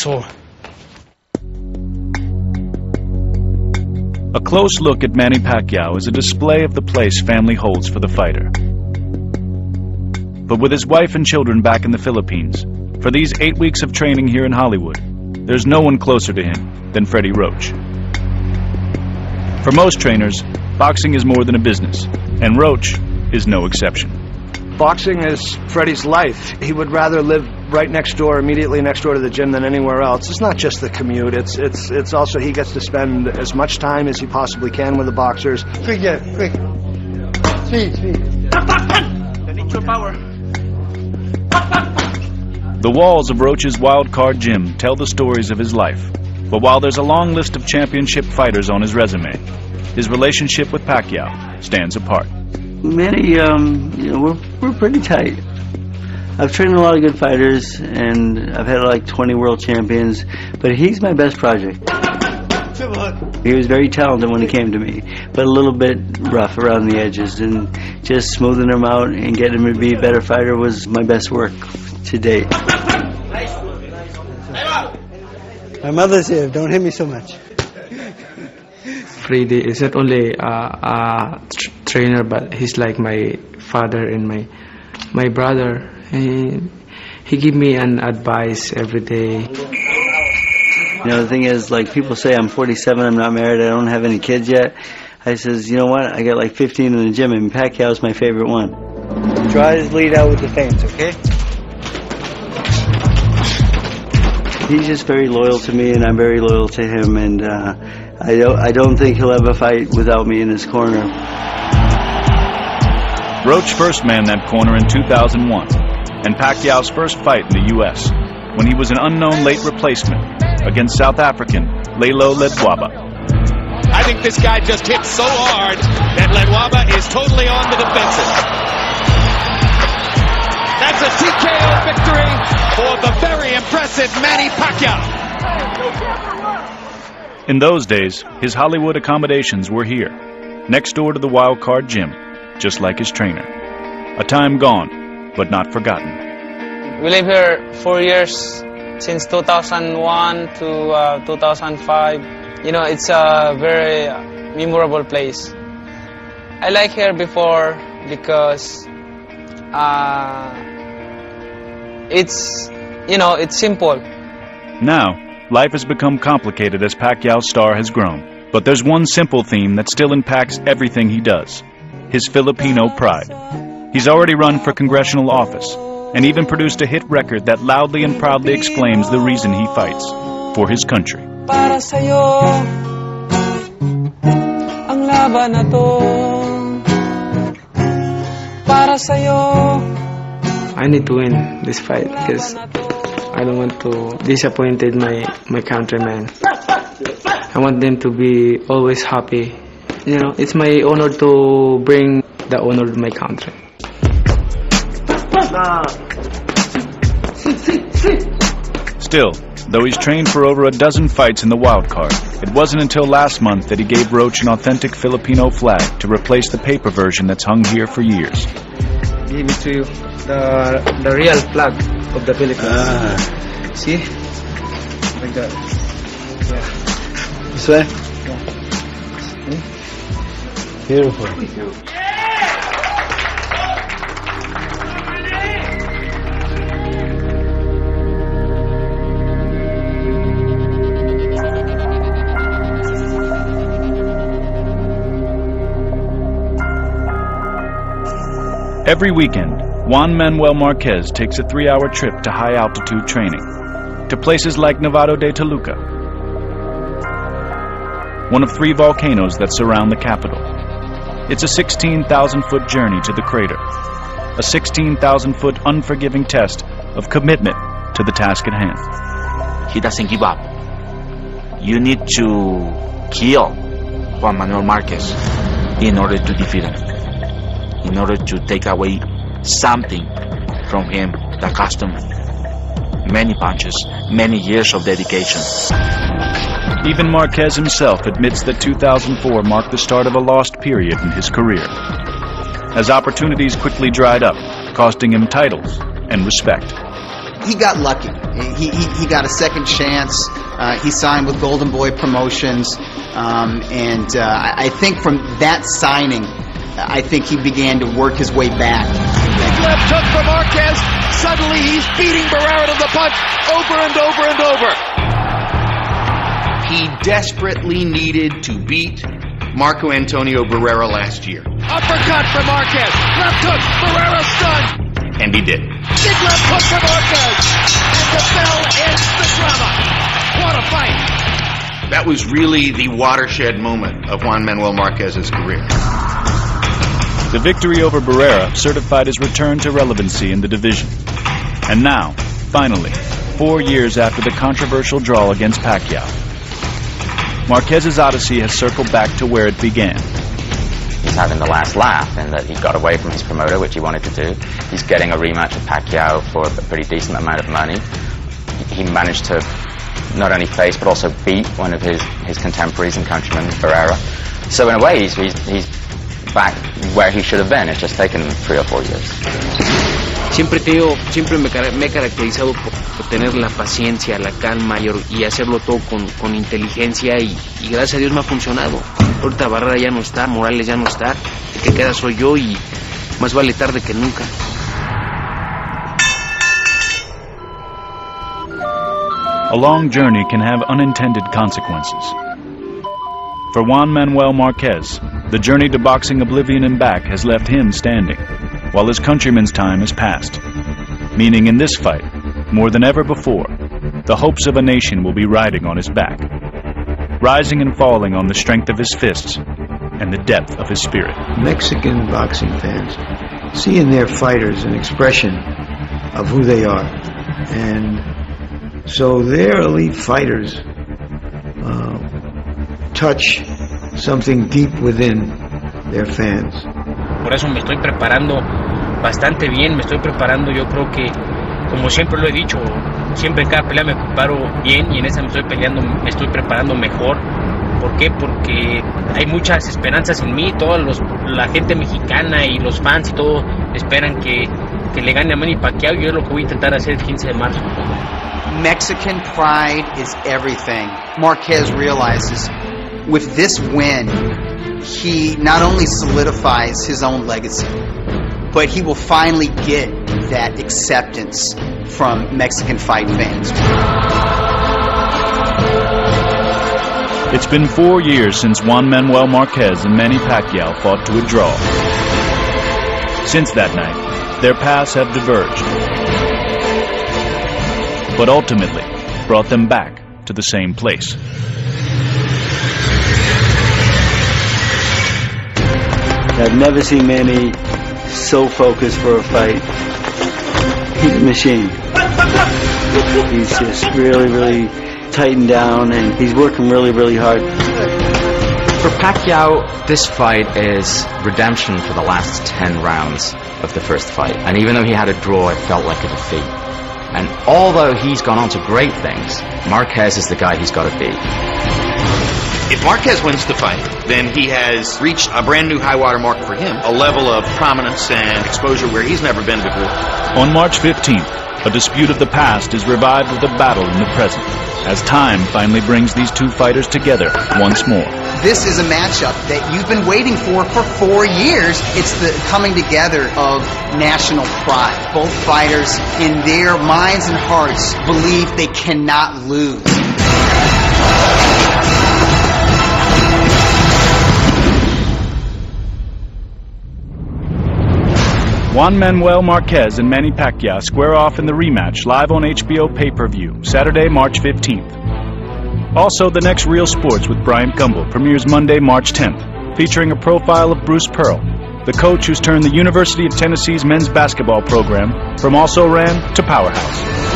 asshole. A close look at Manny Pacquiao is a display of the place family holds for the fighter. But with his wife and children back in the Philippines, for these 8 weeks of training here in Hollywood, there's no one closer to him than Freddie Roach. For most trainers, boxing is more than a business, and Roach is no exception. Boxing is Freddie's life. He would rather live right next door, immediately next door to the gym than anywhere else. It's not just the commute. It's also he gets to spend as much time as he possibly can with the boxers. Quick. Speed. I need your power. The walls of Roach's wild card gym tell the stories of his life. But while there's a long list of championship fighters on his resume, his relationship with Pacquiao stands apart. Manny, we're pretty tight. I've trained a lot of good fighters, and I've had like 20 world champions, but he's my best project. He was very talented when he came to me, but a little bit rough around the edges, and just smoothing him out and getting him to be a better fighter was my best work to date. My mother's here. Don't hit me so much. Freddie is not only a trainer, but he's like my father and my brother. And he give me an advice every day. You know, the thing is, like, people say I'm 47, I'm not married, I don't have any kids yet. I says, you know what, I got like 15 in the gym, and Pacquiao's my favorite one. Try his lead out with the feints, okay? He's just very loyal to me, and I'm very loyal to him, and I don't think he'll ever fight without me in his corner. Roach first manned that corner in 2001, and Pacquiao's first fight in the U.S., when he was an unknown late replacement against South African Lelo Ledwaba. I think this guy just hit so hard that Ledwaba is totally on the defensive. That's a TKO victory for the very impressive Manny Pacquiao. In those days, his Hollywood accommodations were here, next door to the Wild Card Gym, just like his trainer. A time gone, but not forgotten. We live here 4 years, since 2001 to 2005. You know, it's a very memorable place. I like here before because it's simple. Now, life has become complicated as Pacquiao's star has grown. But there's one simple theme that still impacts everything he does: his Filipino pride. He's already run for congressional office, and even produced a hit record that loudly and proudly exclaims the reason he fights: for his country. Para sa'yo, ang laban na to. Para sa'yo. I need to win this fight because I don't want to disappoint my countrymen. I want them to be always happy. You know, it's my honor to bring the honor to my country. Still, though he's trained for over a dozen fights in the wild card, it wasn't until last month that he gave Roach an authentic Filipino flag to replace the paper version that's hung here for years. Give it to you, the real flag of the Philippines. See? Like that. Yeah. This way? Yeah. Beautiful. Every weekend, Juan Manuel Marquez takes a 3-hour trip to high-altitude training, to places like Nevado de Toluca, one of 3 volcanoes that surround the capital. It's a 16,000-foot journey to the crater, a 16,000-foot unforgiving test of commitment to the task at hand. He doesn't give up. You need to kill Juan Manuel Marquez in order to defeat him, in order to take away something from him that cost him many punches, many years of dedication. Even Marquez himself admits that 2004 marked the start of a lost period in his career, as opportunities quickly dried up, costing him titles and respect. he got lucky. He got a second chance. He signed with Golden Boy Promotions, and I think from that signing, I think he began to work his way back. Big left hook for Marquez. Suddenly he's beating Barrera to the punch over and over and over. He desperately needed to beat Marco Antonio Barrera last year. Uppercut for Marquez. Left hook. Barrera stunned. And he did. Big left hook for Marquez. And the bell ends the drama. What a fight. That was really the watershed moment of Juan Manuel Marquez's career. The victory over Barrera certified his return to relevancy in the division. And now, finally, 4 years after the controversial draw against Pacquiao, Marquez's odyssey has circled back to where it began. He's having the last laugh in that he got away from his promoter, which he wanted to do. He's getting a rematch with Pacquiao for a pretty decent amount of money. He managed to not only face but also beat one of his contemporaries and countrymen, Barrera. So in a way, he's back where he should have been. It's just taken 3 or 4 years. Siempre me he caracterizado por tener la paciencia, la calma y hacerlo todo con inteligencia y gracias a Dios me ha funcionado. Ahorita Barrera ya no está, Morales ya no está, el que queda soy yo y más vale tarde que nunca. A long journey can have unintended consequences. For Juan Manuel Marquez, the journey to boxing oblivion and back has left him standing, while his countrymen's time has passed. Meaning in this fight, more than ever before, the hopes of a nation will be riding on his back, rising and falling on the strength of his fists and the depth of his spirit. Mexican boxing fans see in their fighters an expression of who they are, and so their elite fighters touch something deep within their fans. Por eso me estoy preparando bastante bien, me estoy preparando, yo creo que, como siempre lo he dicho, siempre en cada pelea me preparo bien y en esa me estoy preparando mejor. ¿Por qué? Porque hay muchas esperanzas en mí, la gente mexicana y los fans y todo esperan que le gane a Manny Pacquiao y yo es lo que voy a intentar hacer el 15 de marzo. Mexican pride is everything. Marquez realizes with this win, he not only solidifies his own legacy, but he will finally get that acceptance from Mexican fight fans. It's been 4 years since Juan Manuel Marquez and Manny Pacquiao fought to a draw. Since that night, their paths have diverged, but ultimately brought them back to the same place. I've never seen Manny so focused for a fight. He's a machine. He's just really tightened down and he's working really hard. For Pacquiao, this fight is redemption for the last 10 rounds of the first fight. And even though he had a draw, it felt like a defeat. And although he's gone on to great things, Marquez is the guy he's got to beat. If Marquez wins the fight, then he has reached a brand new high water mark for him, a level of prominence and exposure where he's never been before. On March 15th, a dispute of the past is revived with a battle in the present, as time finally brings these two fighters together once more. This is a matchup that you've been waiting for 4 years. It's the coming together of national pride. Both fighters, in their minds and hearts, believe they cannot lose. Juan Manuel Marquez and Manny Pacquiao square off in the rematch live on HBO pay-per-view, Saturday, March 15th. Also, The Next Real Sports with Bryant Gumbel premieres Monday, March 10th, featuring a profile of Bruce Pearl, the coach who's turned the University of Tennessee's men's basketball program from also-ran to powerhouse.